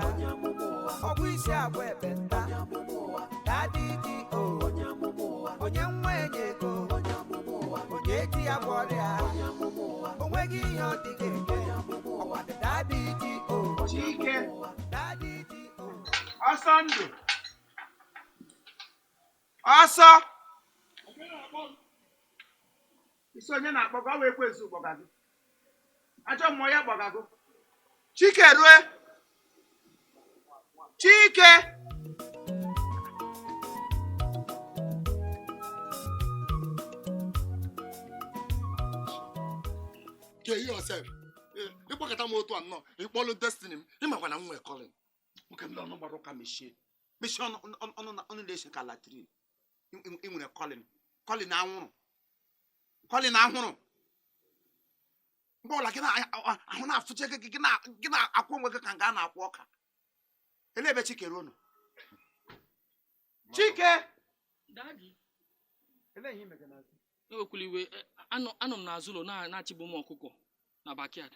agwọrịa ọgwụ isi agwọ ekpenta daddy G.O. onye nwa enye ego onye eji ya gwọrịa onweghị ihe ọ dị ga-eme ọkwadị daddy G.O. Chike daddy G.O. ọsọ ndụ ọsọ isi onye na-akpọ gị ọ wee kwezu kpọgago ajọ mmụọ ya kpọgago Chike rue Chike Get yourself. You pocket am otu anọ. You follow destiny. You ma wana nwe calling. nwoke m ọnụ gbara ụka mechie ọnụ na-ese ka latrin ị nwere Colin anwụrụ mgbe ọla gị ahụ na-afụche gị na-akwụ onwe gị ka nga a na-akwụ ọka ele ebe Chike ruo nọ Chike ele ihe imege n'azụ ewekwala iwe anọ m n'azụ ụlọ na-achịgbu ụmụ ọkụkọ na backyard.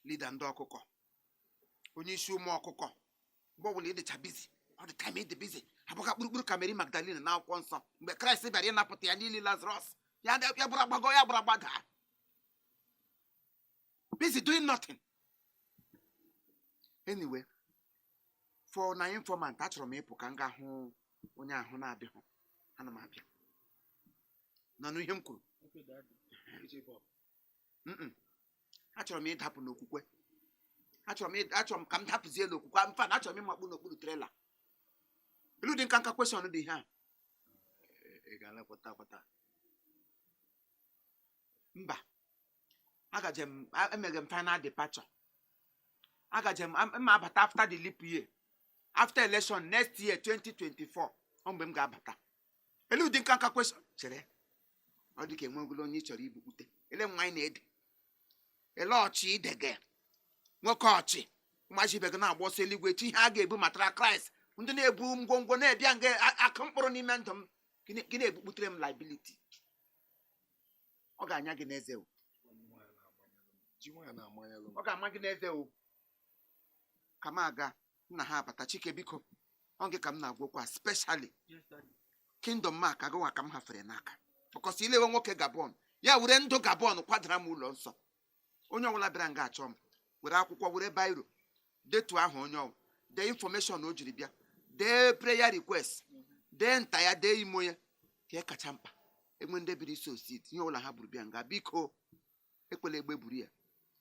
Lida ndị ọkụkọ onye isi ụmụ ọkụkọ mgbe ọbụla ịdịcha bizi ọ dị time ịdị bizi abụka kpụrụkpụrụ ka Mary Magdalene na akwụkwọ nsọ mgbe Kraịst bịara ịnapụta ya n'ili Lazarus ya bụrụ agbago ya bụrụ agbaga busy doing nothing. Anyway, for na informant achọrọ m ịpụ ka m gaa hụ onye ahụ na-abịahụ ana m abịa nanụ ihe m kwuru achọrọ m ịdapụ n'okwukwe achọrọ m ka m dapụzie n'okwukwe mfa na achọrọ m ịmakpu n'okpuru trela ilu dị nka kweshọn dị ihe a ị ga-anakwata mba emeghe m final departure mma abata after the leap year after election next year 2024 ọ mgbe m ga-abata elu dị nka kweshọn chere ọ dị ka enwegolo onye ị chọrọ ibupute ele nwa anyị na-ede ele ọchị idege nwoke ọchị mmachibe gị na-agba ọsọ eluigwe chi ihe a ga-ebu matara Kraịst ndị na-ebu ngwongwo na-ebịa nga akụ mkpụrụ n'ime ndụ m gị na-ebukputere m liability ọ ga-anya gị n'eze o ọ ga-ama gị n'eze o ka m aga nna ha abata Chike biko ọ gị ka m na-agwakwa specially kingdom mark agụwa ka m hafere n'aka ọkọsị ilewe nwoke Gabon ya were ndụ Gabon kwadara m ụlọ nsọ onye ọbụla bịara nga achọ m were akwụkwọ were bairo detu ahụ onye ọbụla dee information o jiri bịa dee prayer request dee nta ya dee imo ya ka kacha mkpa enwe ndị biri so seed ihe ọbụla ha buru bịa nga biko ekwela egbe buru ya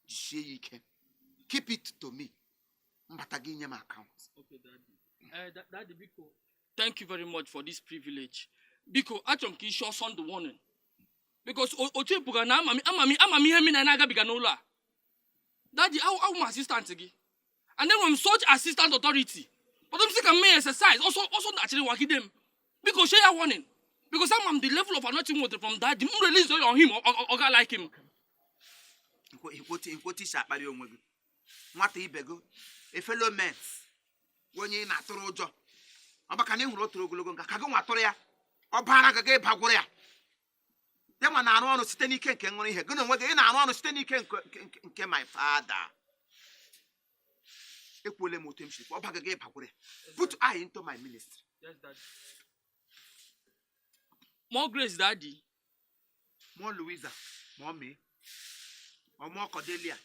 jisie ya ike keep it to me mbata gị nye m account. Okay, Daddy. Daddy, biko, thank you very much for this privilege. Biko, achọrọ m ka isi ọsọ ndụ warning. Because ochepuga na amami ihe mi na agabiga n'ụlọ a. Daddy, how my assistant gị? And then when such assistant authority, but I'm sick of me exercise. Also actually working them. Because share warning. Because I'm the level of anointing water from Daddy. I'm release on him or guy like him. Ikwoti shakpari onwe gị. Nwata ibe gị, a fellow mate. Onye na-atụrụ ụjọ. Ọ baka na ịhụrụ otu ogologo nka ka gị nwatụrụ ya. Ọ bara gị ịbagwụrụ ya. Ya ma na-arụ ọrụ site n'ike nke ṅụrụ ihe. Gị na onwe gị na-arụ ọrụ site n'ike nke my father. Ekwuole m otu m si ọ baga gị ịbagwụrụ ya. Put eye into my ministry. Yes, Daddy. More grace, Daddy. More Louisa. More me. Or more Cordelia.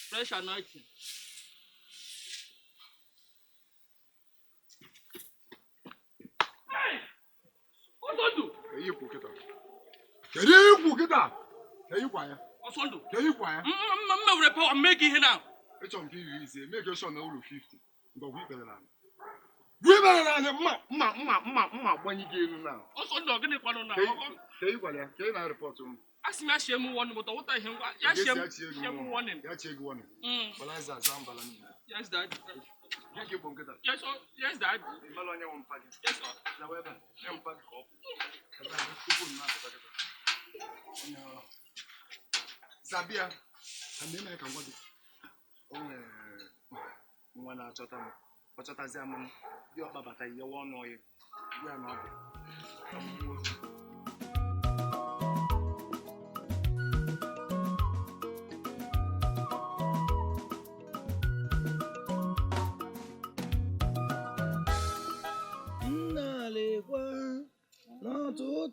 Fresh anointing. Hey! What's on do? Can you cook it up? Can you cook it up? Can you quiet? What's on do? Can you quiet? I'm making it now. It's on PV. Make your son over 50. But we better than. We better than ma when you get in now. What's on do? Can you quiet now? Can you quiet? Can you not report to him? Ask me, I share one, but what I hear, I share one. Yeah, check one. But I said, Yes, Dad. Yes, Dad. Yes, sir. Sabia, and then I can want it. Oh, when I shot him, but shot as I'm your baba, you won't know it. You are not.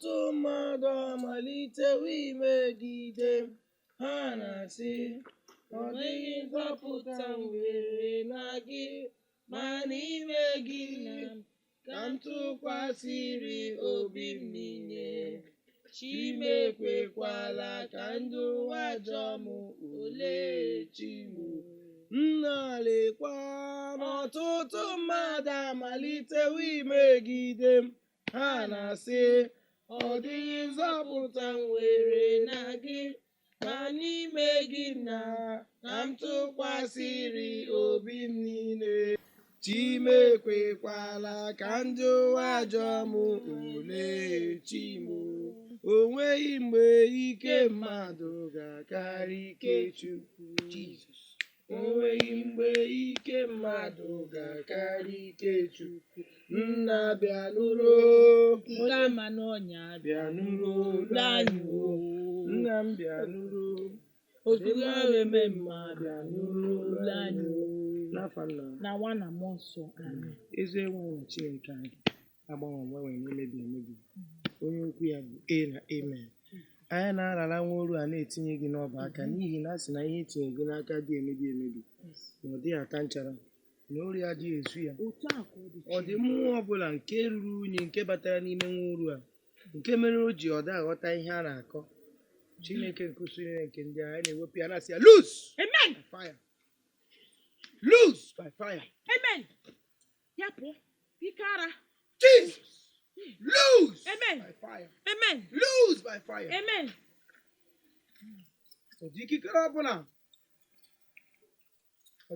ọtụtụ mmadụ amalitewo imegide m ha na-asị ọ dịghị nzọpụta nwere na gị ma n'ime gị ka m tụkwasịrị obi m niile chimekwekwala ka ndị ụwa jọọ m olee chimu nnalekwa n'ọtụtụ mmadụ amalitewo imegide m ha na-asị ọ dịghị nzọpụta nwere na gị ma n'ime gị ka m tụkwasịrị obi m niile chimekwekwala ka ndị ụwa jọọ m olee chimu o nweghị mgbe ike mmadụ ga-akarị ike Chukwu Jizọs o nweghị mgbe ike mmadụ ga-akarị ike Chukwu nna bịanụrụ Olama n'ọnya bịanụrụ anyị nna m bịanụrụ ozugbo eme mma bịanụrụ anyị n'afọ nna na nwa na mmụọ nsọ amen. ezi enwe ụwa Chineke anyị agbanwe mgbanwe na-emebi emebi onye okwu ya bụ na amen. Anyị na-arara nwa oru a na-etinye gị n'ọba aka n'ihi na a sị na ihe etinye gị n'aka dị emebi emebi na ọ dịghị aka nchara na ori adịghị ezu ya. Ọ dị mmụọ ọbụla nke ruru unyi nke batara n'ime nwa oru a nke mere o ji ọda aghọta ihe a na-akọ Chineke nke usoro nke ndị anyị na-ewepụ ya na-asị ya loose Amen. by fire, loose by fire. Amen. Ya pụọ ike ara. Jesus, loose Amen. by fire, Amen. loose by fire. Amen. Ọ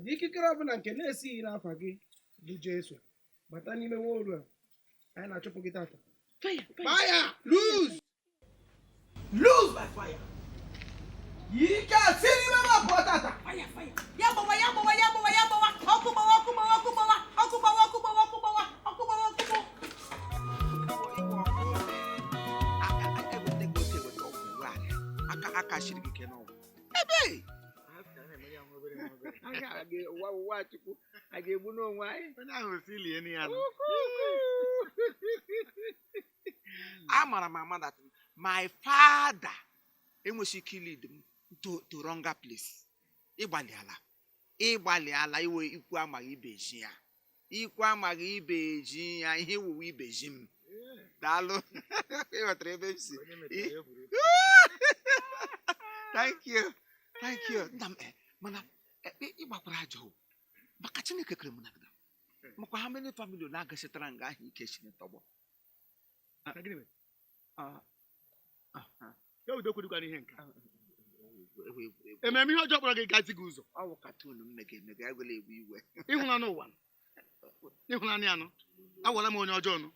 dị ikikere ọbụla nke na-esighị n'afa gị bụ Jesu bata n'ime nwa oru a anyị na-achụpụ gị tata. Fire. Fire, loose, loose by fire. Ike si n'ime m abụọ tata. Fire. Ya gbawa. Ọkụ gbawa. aka shiri gị ke n'ọgwụ ebe ụwa Chukwu a ga-egbu n'onwe anyị onye ahụ si lie ya amara m ama that my father enweghị ike lead m to wrong place. ịgbalị ala iwe ikwu amaghị ibeji ya ihe iwuwe ibeji m daalụ ịghọtara ebe m si thank you nna m mana ịgbakwara ajọ maka Chineke kere m na gị makwa ha many family na-agachitara nga ahụ ike chinetọgbọ ya udokwedukwara ihe nka ememe ihe ọjọọ kpọrọ gị gazi gị ụzọ ọwụ katun m mega egwela egwu iwe ịhụla n'ụwa ịhụnanya anụ awala m onye ọjọọ nụ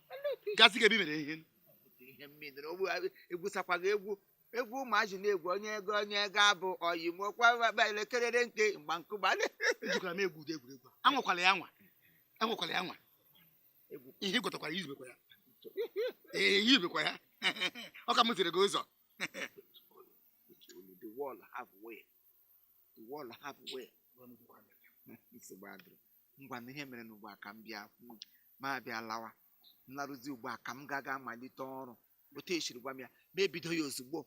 gazi gị ebe mere ihe mmiri egwusakwaghị egwu ụmụazị na-egwu onye ego abụ oyimokwa elekere nke mgbankụgba ejikọrọ m egwu ụdị egwuregwu anwakwala ya nwa ihe ịgọtakwara izibekwa ya ihe ibekwa ya ọ ka m siri gị ụzọ the wall have way ngwa na ihe mere n'ugbu a ka m bịa ma bịa lawa nlarụzi ugbu a ka m gaga amalite ọrụ otu esiri gwa m ya ma ebido ya ozugbo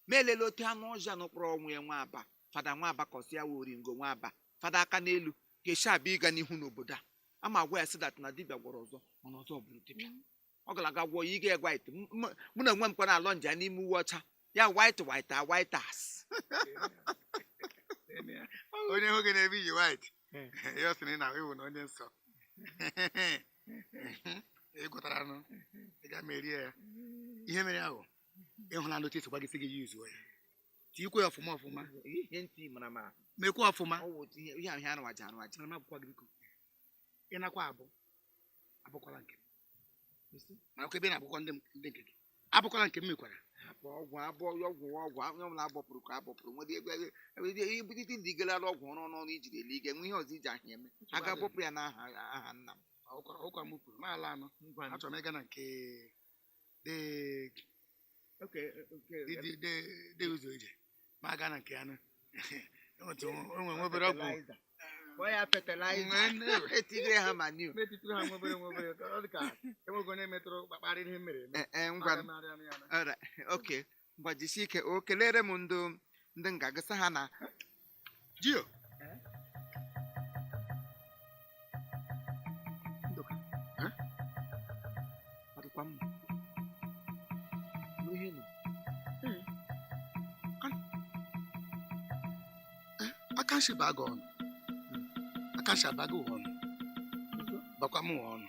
ma elele otu anụ ọjọọ n'ụkpụrụ ọnwụ ya Nwa-Aba fada Nwa-Aba kọsị ya Oringo Nwa-Aba fada aka n'elu ga-eshi abịa ịga n'ihu n'obodo a ama agwa ya sị dat na dibịa gwọrọ ọzọ mana ọzọ bụrụ dibịa ọ gara gwọ ya ịga egwa ite mụ na onwe m kwara alọ nja n'ime uwe ọcha ya white ass onye hụ gị na-ebe iyi white ya sịrị na iwu na onye nsọ ịgụtara nụ ị ga merie ya ihe mere ahụ ịhụla n'otu esi gbagisi gị yuzuo ya tikwe ya ọfụma ihe ntị mara ma mekwa ọfụma ihe ahụ arụwaja mana m abụkwa gị biko ịnakwa abụkwala nke m ma ọkụ ebe na-abụkwa ndị nke gị abụkwala nke m mekwara ọgwụ ọbụla agbọpụrụ ka agbọpụrụ nwere ibutite ndị igela ọgwụ ọrụ n'ọnụ ijiri ele ige nwe ihe ọzọ iji ahụ eme a ga-agbọpụ ya n'aha nna m ụkwa m kwuru ma ala anọ achọrọ m ịga na nke dị ụzọ ije ma aga na nke anụ enwe obere ọgwụ Why ya fertilizer? etigre ha manure. Metụtụrụ ha nwobere ọ dị ka enweghị onye metụrụ kpakparị ihe mere Ngwa alright okay gbajisi ike o kelere m ndị ngagịsa ha na Jio Nduka ọ dịkwa mma ihe nọ akanshi bago ọnụ akanshi abago ọnụ bakwa m ọnụ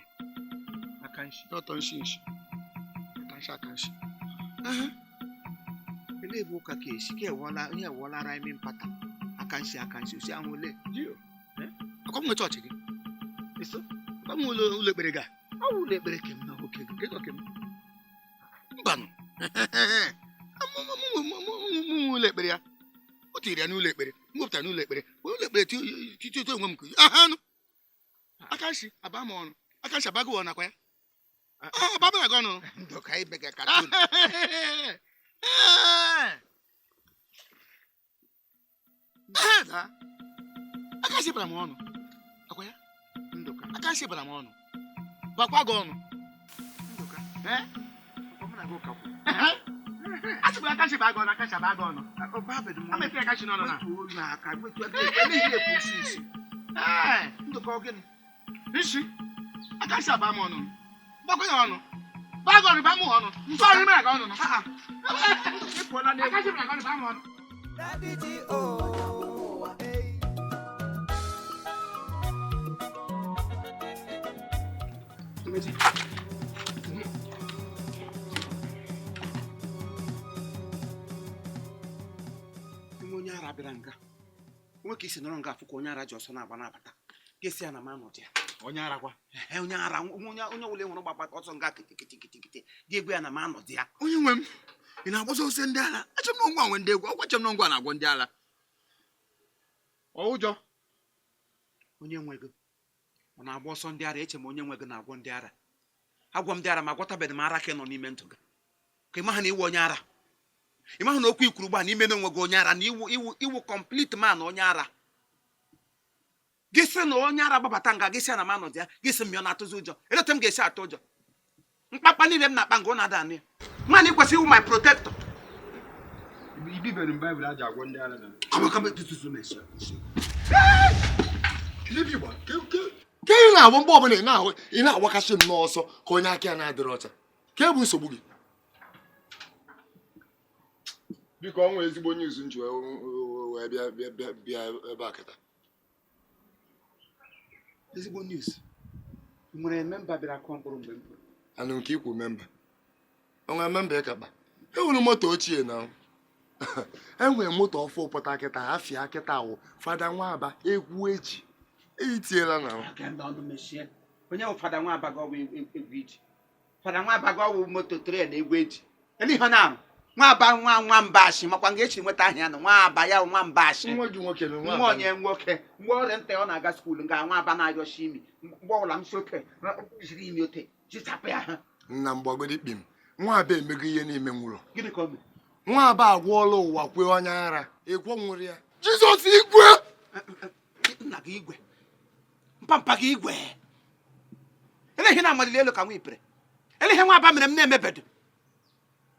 akanshi ọtọ nshi akanshi ele bụ ụka ka esi ka ewọlara ime mpata akanshi osi ahụ ole Jio akwa m nwe chọọchị gị eso akwa m ụlọ ekpere ga ọ bụ ụlọ ekpere kem na oke gị kedu oke m mbanụ ụlọ ekpere ya o tiri ya n'ụlọ ekpere m wepụtara n'ụlọ ekpere ụlọ ekpere tito onwe m ka anụ akanshi aba m ọnụ akanshi abago ọnụ akwa ya ababa na gị ọnụ Nduka ibe gị katun akanshi bara m ọnụ akwa ya Nduka akanshi bara m ọnụ bakwa gị ọnụ Nduka ọ mụ na gị ụka kwụ asị bụ akanshi baa gị ọnụ akanshi aba gị ọnụ ọba abịdị m ametụ akanshi n'ọnụ na wetu olu aka wetu aka eleghị ekwu isi Nduka ọ gịnị isi akanshi aba m ọnụ bakwa ya ọnụ baa gị ọnụ baa m ọnụ nsọrọ ime gị ọnụ nọ ịpụọla n'egwu akanshi bara gị ọnụ baa m ọnụ Daddy G.O. Hey. onye ara bịara nga nwoke isi nọrọ nga afụkwa onye ara ji ọsọ na-agba n'abata ga-esi ya na ma nọdụ ya onye ara kwa onye ara onye ọbụla nwere gbakpata ọsọ nga kịtịkịtịkịtị ga-egwe ya na ma nọdụ ya onye nwe m ị na-agbaso ose ndị ala achọ m na ngwa nwe ndị egwu ọgwa chem na ngwa na-agwọ ndị ala ụjọ onye nwe gị ọ na-agba ọsọ ndị ara eche m onye nwe gị na-agwọ ndị ara agwọ m ndị ara ma gwọtabeghị m ara ka ị nọ n'ime ndụ gị ka ị maha na iwu onye ara ị maha na okwu ikwuru gba n'ime na onwe gị onye ara na iwu complete man onye ara gị sị na onye ara gbabata nga gị sị na m anọdụ ya gị sị m ya ọ na-atụzi ụjọ eleta m ga-esi atụ ụjọ mkpakpa niile m na-akpa nga ọ na-ada anụ ya mana ị kwesịrị iwu my protector ibibere m baịbụl aja agwọ ndị ala na ka ị na-agba mgbe ọbụla ị na-agbakasị m n'ọsọ ka onye aka ya na-adịrị ọcha ka bụ nsogbu gị biko ọnwa ezigbo onye izu nji wee bịa ebe a kịta ezigbo news nwere memba bịara akụ mkpụrụ mgbe m pụrụ anụ nke ikwu memba onwe memba ịkakpa enwere moto ochie na enwere moto ọfụ pụta kịta afịa kịta awụ fada Nwa-Aba egwu eji eyitiela na onye bụ fada Nwa-Aba gị ọwụ egwu iji fada Nwa-Aba gị ọwụ moto tren egwu eji ele ihe na-arụ Nwa-Aba nwa mbashi makwa nga echi nweta ahịa na Nwa-Aba ya nwa mbashi nwa gị nwoke na nwa onye nwoke mgbe ọrịa nta ọ na-aga skuulu nga Nwa-Aba na-ayọshi imi mgbe ọbụla m si oke jiri imi ote jichapụ ya ha nna mgbagodi ikpi m Nwa-Aba emego ihe n'ime nwụrụ gịnị ka o mere Nwa-Aba agwọọla ụwa kwee onye ara ịgwọ nwụrụ ya Jizọs igwe nna gị igwe mpampa gị igwe ele ihe na-amalili elu ka nwa ipere ele ihe Nwa-Aba mere m na-emebedu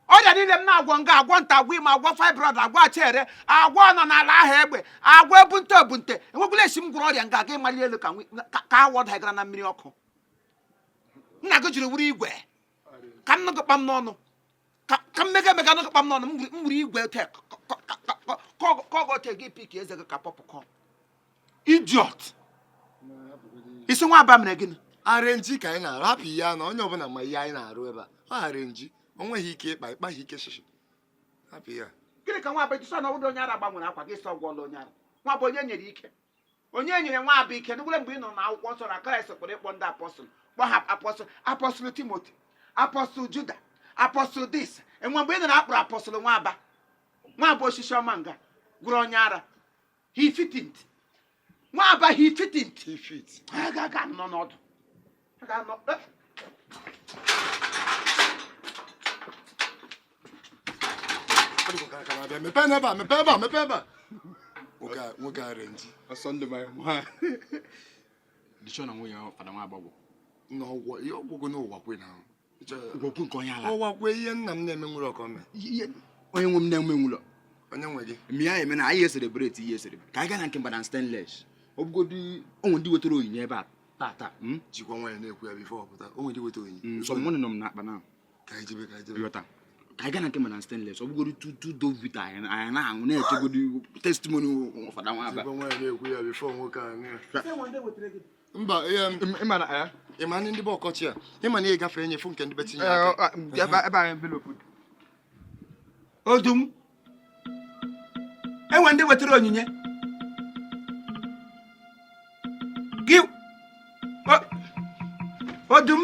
ọrịa niile m na-agwọ nga agwọ nta agwọ ime agwọ fibroid agwọ achere agwọ nọ n'ala ahụ egbe agwọ ebunte enwekwala esi m gwụrụ ọrịa nga aga ịmali elu ka awọ dagara na mmiri ọkụ nna gị jiri wuru igwe ka m nụgụ kpam n'ọnụ ka m mega nụgụ kpam n'ọnụ m wuru igwe te ka ọgọ te gị pik eze gị ka pọpụkọ idiot isi Nwa-Aba mere gịnị arenji ka anyị na-arụ hapụ ihe a na onye ọbụla ma ihe anyị na-arụ ebe a ọ arenji o nweghị ike ịkpa ịkpaghị ike shishi hapụ ya gịnị ka Nwa-Aba etusa na ọbụdụ onye ara gbanwere akwa gị sọ gwọọla onye ara Nwa-Aba onye nyere ike onye nyere Nwa-Aba ike n'ugwule mgbe ị nọ na akwụkwọ nsọ na Kraịst kpọrọ ịkpọ ndị apọstụl kpọ ha apọstụl Timoti apọstụl Juda apọstụl dis enwe mgbe ị nọ na akpọrọ apọstụl Nwa-Aba osisi ọma nga gwụrụ onye ara he fitted Nwa-Aba he fitted ha ga nọ n'ọdụ mepee ebe a nwoke a renji ọsọ ndụ mara mma dịchọ na nwunye ahụ fada nwa agbagwo n'ọgwọ ihe ọgwụgwụ n'ụwa kwe na gwokwu nke onye ala ọwa kwe ihe nna m na-eme nwere ọka ome onye nwe m na-enwe nwụlọ onye nwe gị mi ya eme na anyị eselebreti ihe esere ka anyị gaa na nke Mbadan Stainless ọ bụgodị onwe ndị wetara onyinye ebe a taa jikwa nwaanyị na-ekwu ya bifo ọpụta o nwere weta onyinye nsọ mụ nọ m n'akpa na ka anyị jebe yọta ka anyị gaa na nke Mbadan Stainless ọ bụgodị tudo vita anyị na-aṅụ na-echegodi testimony fada nwa aba jikwa nwaanyị na-ekwu ya bifo nwoke a mba ịma ndị bụ ọkọchị a ịma na ị gafe enyefu nke ndị betinye aka ebe anyị envelope odum enwe ndị wetara onyinye gị odum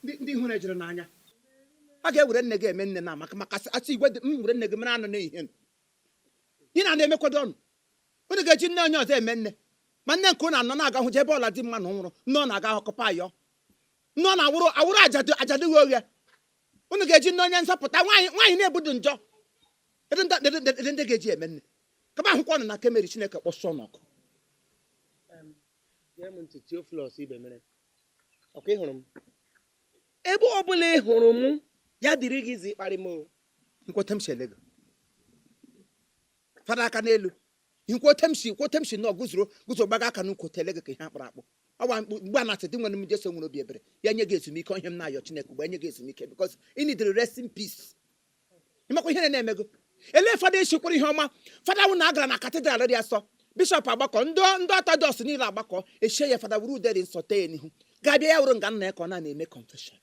ndị hụrụ ejere n'anya a ga-ewere nne gị eme nne na maka asị igwe m were nne gị mere anụ n'ihe ị na-emekwado ọnụ unu ga-eji nne onye ọzọ eme nne ma nne nke ụnụ anọ na-aga hụ je ebe ọla dị mmanụ nwụrụ nne ọ na-aga họkọpa ayọ nne ọ na-awụrụ ajadịghị oghe unu ga-eji nne onye nzọpụta nwaanyị na-ebudu njọ ndị ga-eji eme nne kaba ahụkwa ọnụ na kemeri Chineke kpọsọ n'ọkụ ebe ọ bụla ị hụrụ m ya dịrị gị izi ịkparị m nkwote m si ele gị fada aka n'elu nkwote m si nọ guzo gbaga aka n'ukwu tele gị ka ihe akpụrụ akpụ ọwa mgbe a na-asị dị nwere m jeso nwere obi ebere ya nye gị ezumike ihe m na-ayọ Chineke mgbe enye gị ezumike because ị nidiri rest in peace ịmakwa ihe na-eme gị ele fada isikwuru ihe ọma fada wụ na agara na katidral dị asọ bishọp agbakọ ndị ọtọdọs niile agbakọ echie ya fada wuru ude dị nsọ tee n'ihu ga-abịa ya wụrụ nga nna ya ka ọ na-eme confession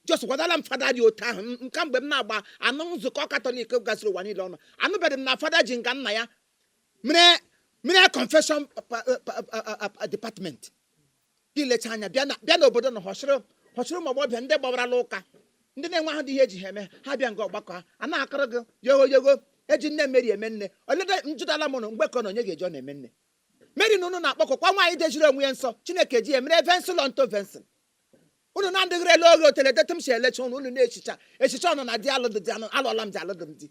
jos gwadala m fada dị otu ahụ nka mgbe m na-agba anụ nzukọ katọlik gasịrị ụwa niile ọnụ anụbeghị m na fada ji nga nna ya mere confession department gị lecha anya bịa n'obodo na họchịrị ụmụ agbọghọbịa ndị gbawarala ụka ndị na-enwe ha dị ihe eji ha eme ha bịa nga ọgbakọ ha a na-akọrọ gị yogo eji nne Meri eme nne olede njụdala m nụ mgbe ka na onye ga-eji ọ na-eme nne Meri na unu na-akpọkọkwa nwaanyị dejiri onwe ya nsọ Chineke ji emere vensil onto vensil unu na-adịghịrịla oge otele dete m si elecha unu na-echicha ọnụ na di alụdị di alụọla m di alụdị m di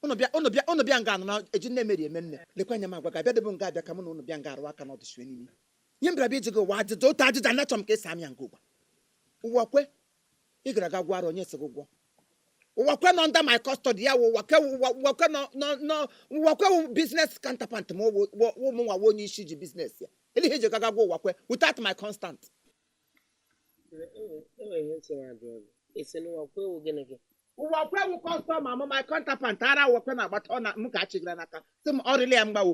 unu bịa nga anụ na eji nne Meri eme nne lekwa anya m agwa ga abịa debe nga abịa ka mụ na unu bịa nga arụ aka n'ọdịsue niile ihe mbịara bịa iji gị ụwa ajịja otu ajịja na-achọ m ka esi amịa nga ụgwa ụwa kwe ị gara ga gwara onye si gị ụgwọ ụwa kwe nọ under my custody ya ụwa kwe business counterpart ma ụmụ nwa onye isi ji business ya ele ihe eji gaga gwa ụwa kwe without my constant ụwa kwe wụ kọstọma ma my counterpart ara ụwa kwe na-agbata ọ na m ka achịgara n'aka sị m ọrịrị ya mgbawo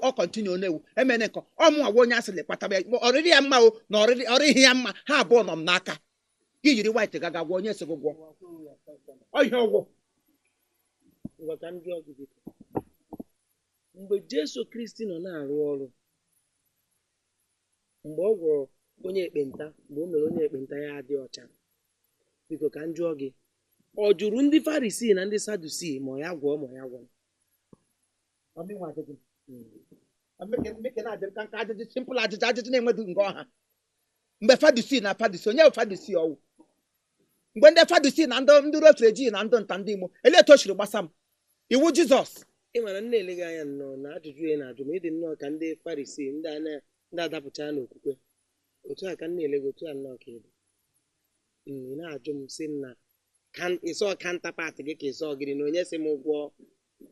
ọ kọntinu na-ewu emene nkọ ọmụ nwa onye asịrị kpataba ya ọrịrị ya mgbawo na ọrịghị ya mma ha abụọ nọ m n'aka gị yiri white gaga gwa onye si gị gwọ ọhịa ọgwụ mgbe Jesu Kristi nọ na-arụ ọrụ mgbe ọ gwọrọ onye ekpenta mgbe o mere onye ekpenta ya adị ọcha biko ka m jụọ gị ọ jụrụ ndị Farisii na ndị Sadusii ma ya gwọọ ma ya gwọọ simple ajụjụ na-enweghị nga ọha mgbe Farisii na Farisii onye bụ Farisii ọwụ mgbe ndị Farisii na ndị refreji na ndị nta ndị Imo elee etu o siri gbasa m iwu Jizọs ị mara nna eleghị anya nnọọ na ajụjụ ya na-ajụ ma ịdị nnọọ ka ndị Farisii ndị adapụcha n'okwukwe otu a ka nna ele gị otu a nnọọ ka ịdị na-ajụ m sị m na ịsọ kantapat gị ka ịsọ gịrị na onye sị m gwọọ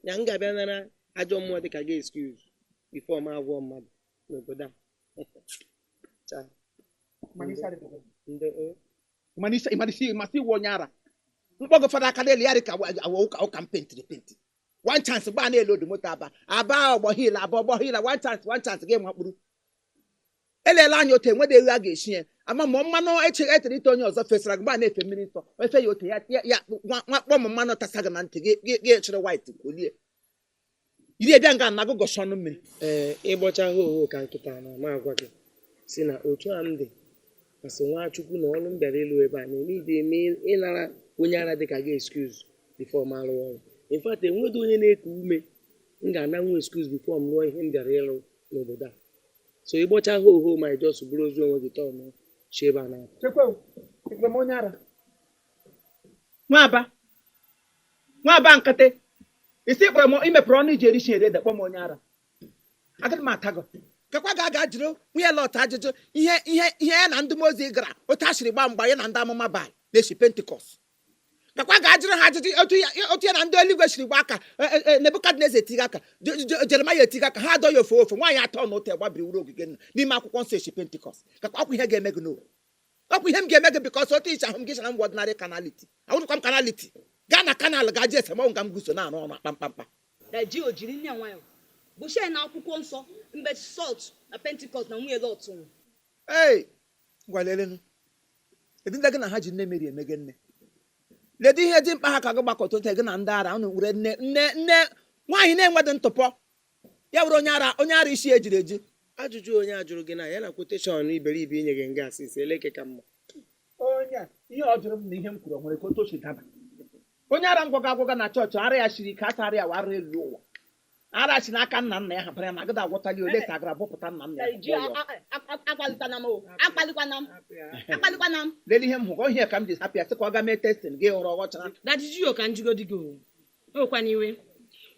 ya m ga-abịa nara ajọ mmụọ dị ka gị excuse before m agwọ mmadụ n'obodo a ịmasị iwe onye ara mkpọgo fada aka n'elu ya dị ka ụka m penti one chance gbaa n'elu odu moto aba ọgbọhila one chance gị makpụrụ elela anya otu enwede eghe a ga-esi ya ama ma mmanụ etere ite onye ọzọ fesara gị gbaa na-efe mmiri nsọ efe ya ote ya nwakpọ m mmanụ tasa gị na ntị gị echere white kolie iri ebịa nga na agụgọ shọnụ mmiri ịgbọcha hoo ka nkịta na ma agwa gị si na otu a m dị masị Nwachukwu na ọrụ m bịara ịlụ ebe a na-eme ide eme ịnara onye ara dị ka gị excuse before m alụọ ọrụ in fact enweghị onye na-eku ume m ga-ana nwe excuse before m lụọ ihe m bịara ịlụ n'obodo a so ịgbọcha hoo ma ijọs bụrụ ozu onwe gị tọọ m chi ebe a na-apụ ekpe m onye ara Nwa-Aba nkịtị isi kpọrọ m imepụrụ ọnụ iji erichi ere dekpọ m onye ara agaghị m ata gị kakwa ga jiri nwunye lọt ajụjụ ihe ya na ndị mozi gara otu a siri gbaa mgba ya na ndị amụma bal na-esi pentikọst kakwa ga ajụrụ ha ajụjụ otu ya na ndị eluigwe siri gba aka Nebukadneza etighị aka Jeremaya etighị aka ha adọ ya ofe nwaanyị atọ na otu gbabiri wuru ogige nna n'ime akwụkwọ nsọ esi pentikọst kakwa ọkwa ihe ga-eme gị n'owu ọkwa ihe m ga-eme gị bikọs otu iche ahụ m gịchara m ọdịnarị kanaliti ahụrụkwa m kanaliti gaa na kanal ga-aji esemokwu nga m guso na-arụ ọrụ kpamkpamkpa Ji o jiri nne nwayọ bụchie na akwụkwọ nsọ mgbe sọlt na pentikọst na nwunye lọt nwụ gwalelenu edinda gị na ha ji nne meri emege nne ledo ihe dị mkpa ha ka gị gbakọta gị na ndị ara unu were nne nwaanyị na-enwedị ntụpọ ya were onye ara isi ejiri eji ajụjụ onye ajụrụ gị na ya na kwoteshọn iberibe inye gị nga asịsị eleke ka mma onye ihe ọ jụrụ m na ihe m kwuru nwere ka otu si daba onye ara ngwaga na chọọchị ara ya siri ike atara ya wara elu ụwa ara si n'aka nna ya hapara ya na agada agwọtali ole ka agara bọpụta nna ya akpalikwana m lelee ihe m hụrụ ihe ka m ji hapụ ya sị ka ọ ga mee testin gị hụrụ ọghọchara dajiji ka njigodi gị okwana iwe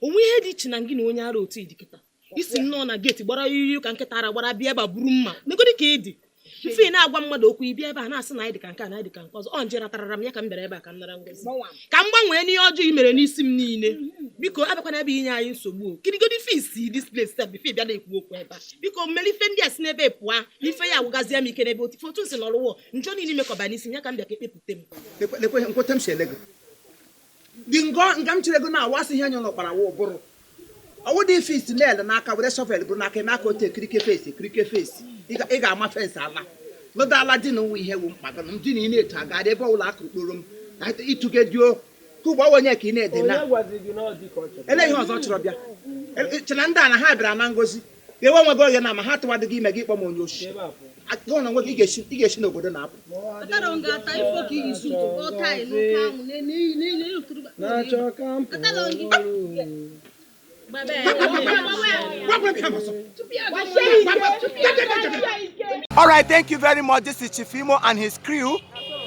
onwe ihe dị iche na gị na onye ara otu idikịta isi nnọọ na geeti gbara iri ka nkịta ara gbara bịa ebe a buru mma negodi ka ị dị ife na-agwa mmadụ okwu ịbịa ebe a na-asị na anyị dị ka nke a na anyị dị ka nke ọzọ ọ nje ratarara m ya ka m bịara ebe a ka m nara ngozi ka m gbanwee n'ihe ọjọọ i mere n'isi m niile biko abịakwana ebe inye anyị nsogbu kirigodi fisi dis place sef bifo bịa na-ekwu okwu ebe a biko mmere ife ndị a si n'ebe pụọ ife ya agwụgazie m ike n'ebe otu si n'ọrụwọ njọ niile imekọba n'isi ya ka m bịa ka ekpepụta m lekwe nkweta m si ele gị dị nga m chere ego na-awasị ihe anya n'ọkpara wa ụbụrụ ọwụ dị fisi na-ele n'aka were shọvel bụrụ n'aka eme aka otu ekirike fesi ị ga-ama fensị ala lụda ala dị na nwa ihe wu mkpa gị ndị na ị na-eto agarị ebe ọbụla akụrụ kporo m ịtụgedio ka ụgbọ onye ka ị na-ede na ele ihe ọzọ chọrọ bịa chena ndị a na ha bịara na ngozi ga-enwe onwe gị oge na ma ha tụwadị gị ime gị ịkpọ m onye oshi gụ na onwe gị ị ga-esi n'obodo na-apụ All right, thank you very much. This is Chief Imo and his crew.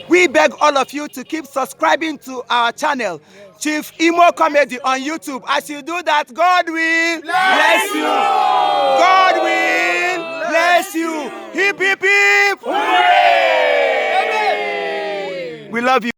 We beg all of you to keep subscribing to our channel, Chief Imo Comedy on YouTube. As you do that, God will bless you. God will bless you. Hip, hip, hip. Hooray! We love you.